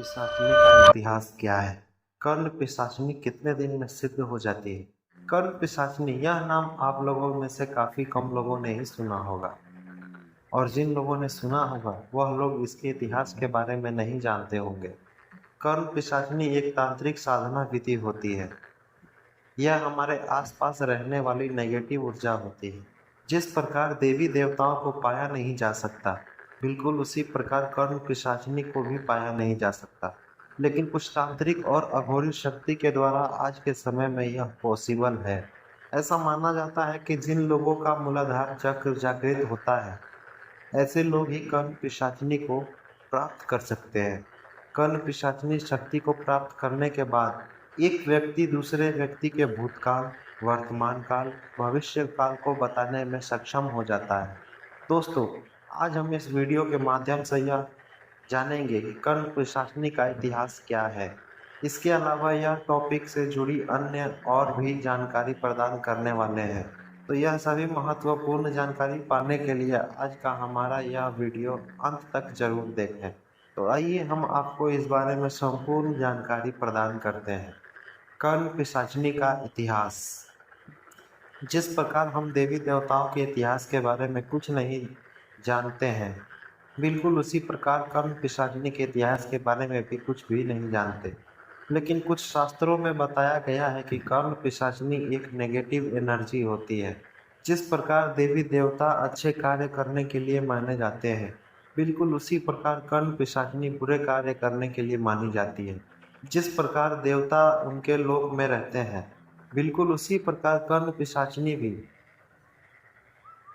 पिशाचिनी का इतिहास क्या है? कर्ण पिशाचिनी कितने दिन में सिद्ध हो जाती है? कर्ण पिशाचिनी यह नाम आप लोगों में से काफी कम लोगों ने ही सुना होगा, और जिन लोगों ने सुना होगा वह लोग इसके इतिहास के बारे में नहीं जानते होंगे। कर्ण पिशाचिनी एक तांत्रिक साधना विधि होती है। यह हमारे आसपास रहने वाली नेगेटिव ऊर्जा होती है। जिस प्रकार देवी देवताओं को पाया नहीं जा सकता, बिल्कुल उसी प्रकार कर्ण पिशाचिनी को भी पाया नहीं जा सकता। लेकिन कुछ तांत्रिक और अघोरी शक्ति के द्वारा आज के समय में यह पॉसिबल है। ऐसा माना जाता है कि जिन लोगों का मूलाधार चक्र जागृत होता है, ऐसे लोग ही कर्ण पिशाचिनी को प्राप्त कर सकते हैं। कर्ण पिशाचिनी शक्ति को प्राप्त करने के बाद एक व्यक्ति दूसरे व्यक्ति के भूतकाल, वर्तमान काल, भविष्य काल को बताने में सक्षम हो जाता है। दोस्तों, आज हम इस वीडियो के माध्यम से यह जानेंगे कि कर्ण पिशाचिनी का इतिहास क्या है। इसके अलावा यह टॉपिक से जुड़ी अन्य और भी जानकारी प्रदान करने वाले हैं। तो यह सभी महत्वपूर्ण जानकारी पाने के लिए आज का हमारा यह वीडियो अंत तक जरूर देखें। तो आइए हम आपको इस बारे में संपूर्ण जानकारी प्रदान करते हैं। कर्ण पिशाचिनी का इतिहास। जिस प्रकार हम देवी देवताओं के इतिहास के बारे में कुछ नहीं जानते हैं, बिल्कुल उसी प्रकार कर्ण पिशाचिनी के इतिहास के बारे में भी कुछ भी नहीं जानते। लेकिन कुछ शास्त्रों में बताया गया है कि कर्ण पिशाचिनी एक नेगेटिव एनर्जी होती है। जिस प्रकार देवी देवता अच्छे कार्य करने के लिए माने जाते हैं, बिल्कुल उसी प्रकार कर्ण पिशाचिनी बुरे कार्य करने के लिए मानी जाती है। जिस प्रकार देवता उनके लोक में रहते हैं, बिल्कुल उसी प्रकार कर्ण पिशाचिनी भी,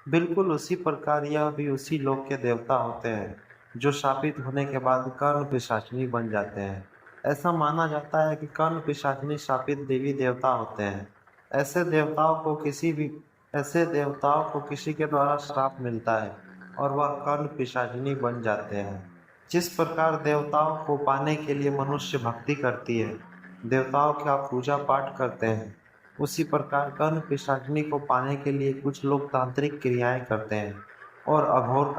बिल्कुल उसी प्रकार यह भी उसी लोक के देवता होते हैं, जो शापित होने के बाद कर्ण पिशाचिनी बन जाते हैं। ऐसा माना जाता है कि कर्ण पिशाचिनी शापित देवी देवता होते हैं। ऐसे देवताओं को किसी के द्वारा श्राप मिलता है और वह कर्ण पिशाचिनी बन जाते हैं। जिस प्रकार देवताओं को पाने के लिए मनुष्य भक्ति करती है, देवताओं का पूजा पाठ करते हैं, उसी प्रकार कर्ण पिशाचिनी को पाने के लिए कुछ लोग तांत्रिक क्रियाएं करते हैं और अघोर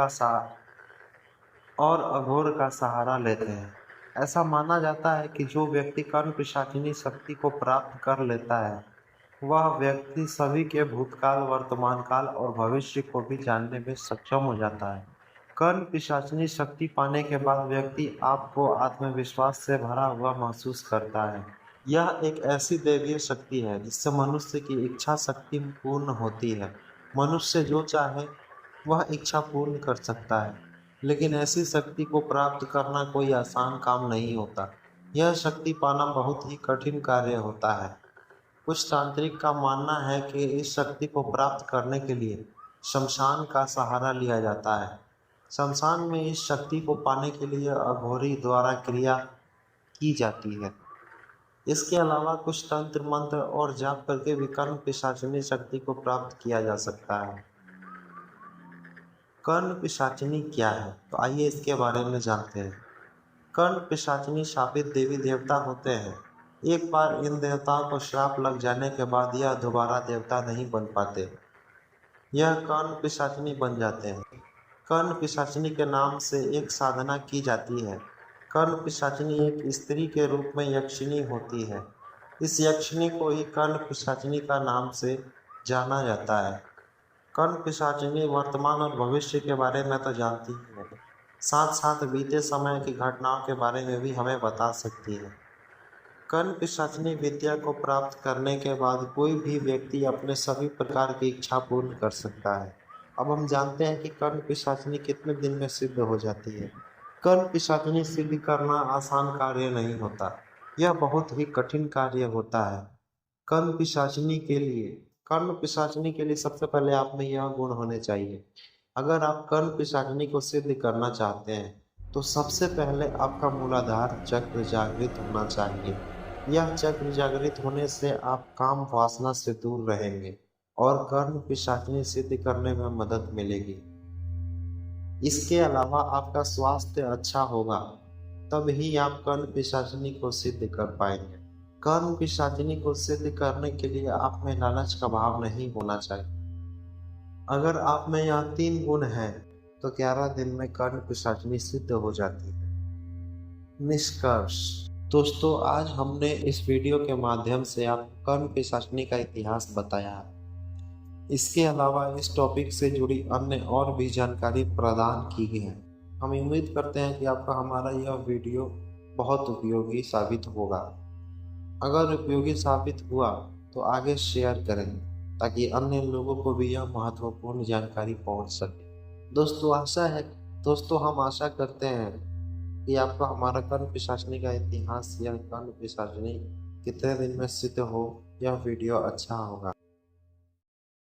का सहारा लेते हैं। ऐसा माना जाता है कि जो व्यक्ति कर्ण पिशाचिनी शक्ति को प्राप्त कर लेता है, वह व्यक्ति सभी के भूतकाल, वर्तमान काल और भविष्य को भी जानने में सक्षम हो जाता है। कर्ण पिशाचिनी शक्ति पाने के बाद व्यक्ति आपको आत्मविश्वास से भरा हुआ महसूस करता है। यह एक ऐसी दैवीय शक्ति है जिससे मनुष्य की इच्छा शक्ति पूर्ण होती है। मनुष्य जो चाहे वह इच्छा पूर्ण कर सकता है, लेकिन ऐसी शक्ति को प्राप्त करना कोई आसान काम नहीं होता। यह शक्ति पाना बहुत ही कठिन कार्य होता है। कुछ तांत्रिक का मानना है कि इस शक्ति को प्राप्त करने के लिए शमशान का सहारा लिया जाता है। शमशान में इस शक्ति को पाने के लिए अघोरी द्वारा क्रिया की जाती है। इसके अलावा कुछ तंत्र मंत्र और जाप करके भी कर्ण पिशाचिनी शक्ति को प्राप्त किया जा सकता है। कर्ण पिशाचिनी क्या है, तो आइए इसके बारे में जानते हैं। कर्ण पिशाचिनी शापित देवी देवता होते हैं। एक बार इन देवताओं को श्राप लग जाने के बाद यह दोबारा देवता नहीं बन पाते। यह कर्ण पिशाचिनी बन जाते हैं। कर्ण पिशाचिनी के नाम से एक साधना की जाती है। कर्ण पिशाचिनी एक स्त्री के रूप में यक्षिणी होती है। इस यक्षिणी को ही कर्ण पिशाचिनी का नाम से जाना जाता है। कर्ण पिशाचिनी वर्तमान और भविष्य के बारे में तो जानती ही है, साथ साथ बीते समय की घटनाओं के बारे में भी हमें बता सकती है। कर्ण पिशाचिनी विद्या को प्राप्त करने के बाद कोई भी व्यक्ति अपने सभी प्रकार की इच्छा पूर्ण कर सकता है। अब हम जानते हैं कि कर्ण पिशाचिनी कितने दिन में सिद्ध हो जाती है। कर्ण पिशाचिनी सिद्ध करना आसान कार्य नहीं होता, यह बहुत ही कठिन कार्य होता है। कर्ण पिशाचिनी के लिए सबसे पहले आप में यह गुण होने चाहिए। अगर आप कर्ण पिशाचिनी को सिद्ध करना चाहते हैं, तो सबसे पहले आपका मूलाधार चक्र जागृत होना चाहिए। यह चक्र जागृत होने से आप काम वासना से दूर रहेंगे और कर्ण पिशाचिनी सिद्ध करने में मदद मिलेगी। इसके अलावा आपका स्वास्थ्य अच्छा होगा, तब ही आप कर्ण पिशाचिनी को सिद्ध कर पाएंगे। कर्ण पिशाचिनी को सिद्ध करने के लिए आप में लालच का भाव नहीं होना चाहिए। अगर आप में यह 3 गुण हैं, तो 11 दिन में कर्ण पिशाचिनी सिद्ध हो जाती है। निष्कर्ष। दोस्तों, आज हमने इस वीडियो के माध्यम से आपको कर्ण पिशाचिनी का इतिहास बताया है। इसके अलावा इस टॉपिक से जुड़ी अन्य और भी जानकारी प्रदान की गई है। हम उम्मीद करते हैं कि आपका हमारा यह वीडियो बहुत उपयोगी साबित होगा। अगर उपयोगी साबित हुआ तो आगे शेयर करें ताकि अन्य लोगों को भी यह महत्वपूर्ण जानकारी पहुंच सके। दोस्तों हम आशा करते हैं कि आपको हमारा कर्ण पिशाचिनी का इतिहास या कर्ण पिशाचिनी कितने दिन में सिद्ध हो, यह वीडियो अच्छा होगा।